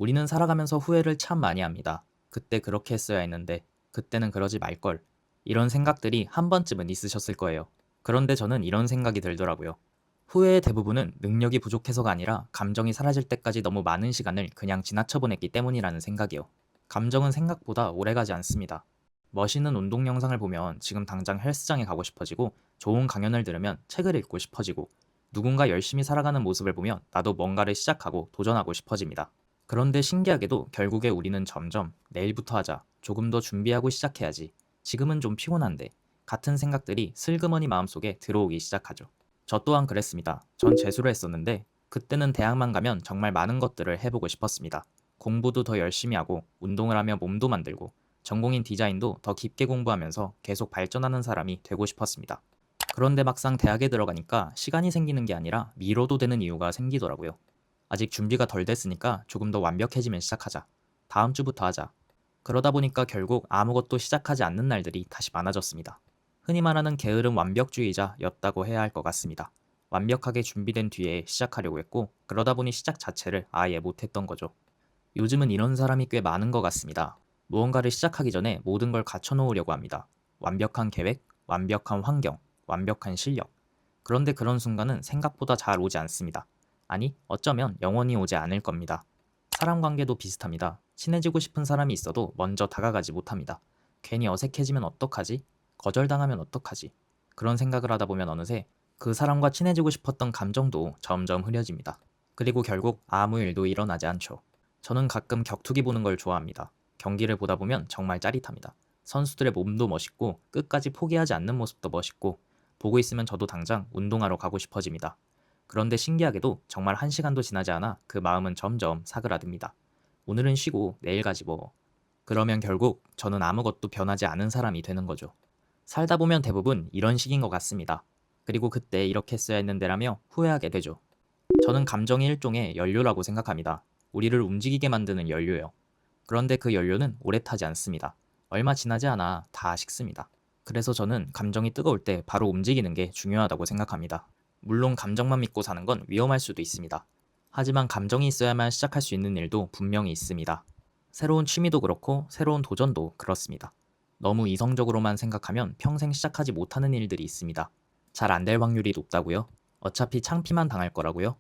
우리는 살아가면서 후회를 참 많이 합니다. 그때 그렇게 했어야 했는데, 그때는 그러지 말걸. 이런 생각들이 한 번쯤은 있으셨을 거예요. 그런데 저는 이런 생각이 들더라고요. 후회의 대부분은 능력이 부족해서가 아니라 감정이 사라질 때까지 너무 많은 시간을 그냥 지나쳐 보냈기 때문이라는 생각이요. 감정은 생각보다 오래가지 않습니다. 멋있는 운동 영상을 보면 지금 당장 헬스장에 가고 싶어지고, 좋은 강연을 들으면 책을 읽고 싶어지고, 누군가 열심히 살아가는 모습을 보면 나도 뭔가를 시작하고 도전하고 싶어집니다. 그런데 신기하게도 결국에 우리는 점점 내일부터 하자, 조금 더 준비하고 시작해야지, 지금은 좀 피곤한데, 같은 생각들이 슬그머니 마음속에 들어오기 시작하죠. 저 또한 그랬습니다. 전 재수를 했었는데 그때는 대학만 가면 정말 많은 것들을 해보고 싶었습니다. 공부도 더 열심히 하고 운동을 하며 몸도 만들고 전공인 디자인도 더 깊게 공부하면서 계속 발전하는 사람이 되고 싶었습니다. 그런데 막상 대학에 들어가니까 시간이 생기는 게 아니라 미뤄도 되는 이유가 생기더라고요. 아직 준비가 덜 됐으니까 조금 더 완벽해지면 시작하자. 다음 주부터 하자. 그러다 보니까 결국 아무것도 시작하지 않는 날들이 다시 많아졌습니다. 흔히 말하는 게으름 완벽주의자였다고 해야 할 것 같습니다. 완벽하게 준비된 뒤에 시작하려고 했고, 그러다 보니 시작 자체를 아예 못했던 거죠. 요즘은 이런 사람이 꽤 많은 것 같습니다. 무언가를 시작하기 전에 모든 걸 갖춰놓으려고 합니다. 완벽한 계획, 완벽한 환경, 완벽한 실력. 그런데 그런 순간은 생각보다 잘 오지 않습니다. 아니, 어쩌면 영원히 오지 않을 겁니다. 사람 관계도 비슷합니다. 친해지고 싶은 사람이 있어도 먼저 다가가지 못합니다. 괜히 어색해지면 어떡하지? 거절당하면 어떡하지? 그런 생각을 하다 보면 어느새 그 사람과 친해지고 싶었던 감정도 점점 흐려집니다. 그리고 결국 아무 일도 일어나지 않죠. 저는 가끔 격투기 보는 걸 좋아합니다. 경기를 보다 보면 정말 짜릿합니다. 선수들의 몸도 멋있고 끝까지 포기하지 않는 모습도 멋있고 보고 있으면 저도 당장 운동하러 가고 싶어집니다. 그런데 신기하게도 정말 한 시간도 지나지 않아 그 마음은 점점 사그라듭니다. 오늘은 쉬고 내일 가지 뭐. 그러면 결국 저는 아무것도 변하지 않은 사람이 되는 거죠. 살다 보면 대부분 이런 식인 것 같습니다. 그리고 그때 이렇게 했어야 했는데라며 후회하게 되죠. 저는 감정이 일종의 연료라고 생각합니다. 우리를 움직이게 만드는 연료요. 그런데 그 연료는 오래 타지 않습니다. 얼마 지나지 않아 다 식습니다. 그래서 저는 감정이 뜨거울 때 바로 움직이는 게 중요하다고 생각합니다. 물론 감정만 믿고 사는 건 위험할 수도 있습니다. 하지만 감정이 있어야만 시작할 수 있는 일도 분명히 있습니다. 새로운 취미도 그렇고 새로운 도전도 그렇습니다. 너무 이성적으로만 생각하면 평생 시작하지 못하는 일들이 있습니다. 잘 안 될 확률이 높다고요? 어차피 창피만 당할 거라고요?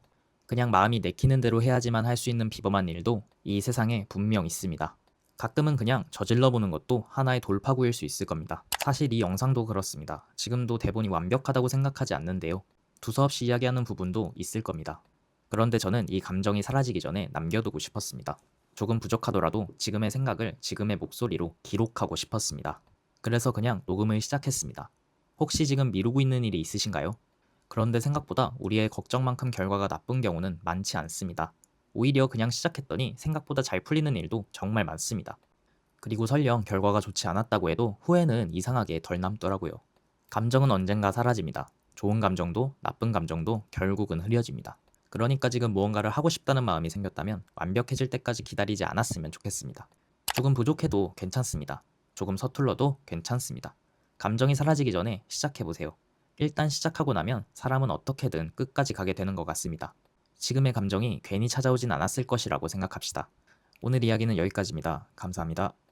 그냥 마음이 내키는 대로 해야지만 할 수 있는 비범한 일도 이 세상에 분명 있습니다. 가끔은 그냥 저질러 보는 것도 하나의 돌파구일 수 있을 겁니다. 사실 이 영상도 그렇습니다. 지금도 대본이 완벽하다고 생각하지 않는데요. 두서없이 이야기하는 부분도 있을 겁니다. 그런데 저는 이 감정이 사라지기 전에 남겨두고 싶었습니다. 조금 부족하더라도 지금의 생각을 지금의 목소리로 기록하고 싶었습니다. 그래서 그냥 녹음을 시작했습니다. 혹시 지금 미루고 있는 일이 있으신가요? 그런데 생각보다 우리의 걱정만큼 결과가 나쁜 경우는 많지 않습니다. 오히려 그냥 시작했더니 생각보다 잘 풀리는 일도 정말 많습니다. 그리고 설령 결과가 좋지 않았다고 해도 후회는 이상하게 덜 남더라고요. 감정은 언젠가 사라집니다. 좋은 감정도 나쁜 감정도 결국은 흐려집니다. 그러니까 지금 무언가를 하고 싶다는 마음이 생겼다면 완벽해질 때까지 기다리지 않았으면 좋겠습니다. 조금 부족해도 괜찮습니다. 조금 서툴러도 괜찮습니다. 감정이 사라지기 전에 시작해보세요. 일단 시작하고 나면 사람은 어떻게든 끝까지 가게 되는 것 같습니다. 지금의 감정이 괜히 찾아오진 않았을 것이라고 생각합시다. 오늘 이야기는 여기까지입니다. 감사합니다.